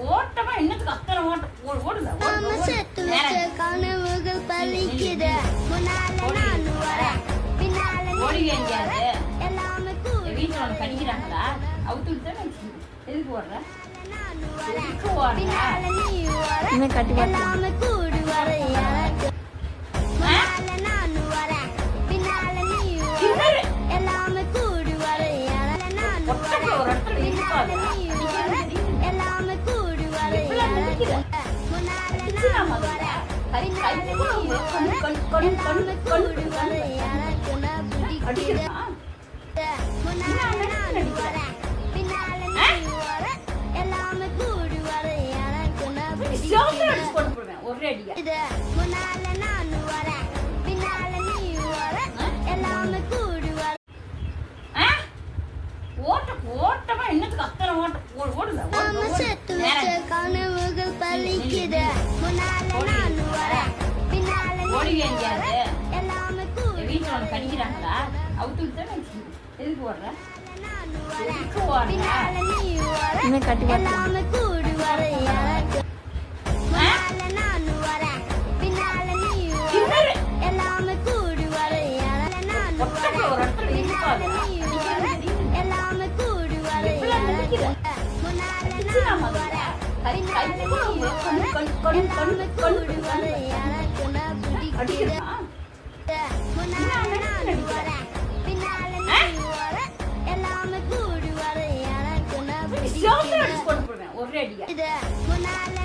ஓட்டமா என்னத்துக்கு அத்தனை ஓட்டம் ஓடுங்க கனவுகள் பலிக்குது முன்னால நான் வரேன் பின்னால ஓடுங்க எங்கேயாவது எல்லாமே வீட்டுல உனக்கு கடிக்கிறாங்களா அவுத்து விட்டு எதுக்கு ஓடுற எதுக்கு ஓடுற இன்னும் கட்டி எல்லாமே கூடி வர எனக்கு முன்னால நான் வரேன் பின்னால நீ வர எல்லாமே கூடி வர எனக்கு நான் ஒரு இடத்துல இருக்காது எல்லாமே கூடி வர எனக்கு முன்னால நான் வரேன் பின்னால நீ கூடி வர எனக்கு நான் பிடிக்குது முன்னால நான் வரேன் பின்னால நீ வர எல்லாமே கூடி வர எனக்கு நான் பிடிக்குது ஒரே அடியா இது முன்னால நான் வரேன் பின்னால நீ வர எல்லாமே கூடி வர ஓட்டமா என்னத்துக்கு அத்தனை ஓட்டம் ஓடுங்க செத்து வச்ச கனவுகள் பலிக்குது முன்னால நான் வரேன் பின்னால நீ ஓடுங்க எங்கேயாவது எல்லாமே கூடி வீட்டுல உனக்கு கடிக்கிறாங்களா அவுத்து விட்டு எதுக்கு ஓடுற நான் வரேன் எதுக்கு ஓடுற பின்னால நீ வர எல்லாமே கூடி வர எனக்கு முன்னால நான் வரேன் பின்னால நீ வர எல்லாமே கூடி வர எனக்கு நான் ஒரு இடத்துல இருக்காது எல்லாமே கூடி வர எனக்கு முன்னால நான் வரேன் பின்னால நீ கூடி வர எனக்கு நான் பிடிக்குது அடிக்கிறா முன்னால நான் வரேன் பின்னால நீ வர எல்லாமே கூடி வர எனக்கு நான் பிடிக்குது ஒரே அடியா இது முன்னால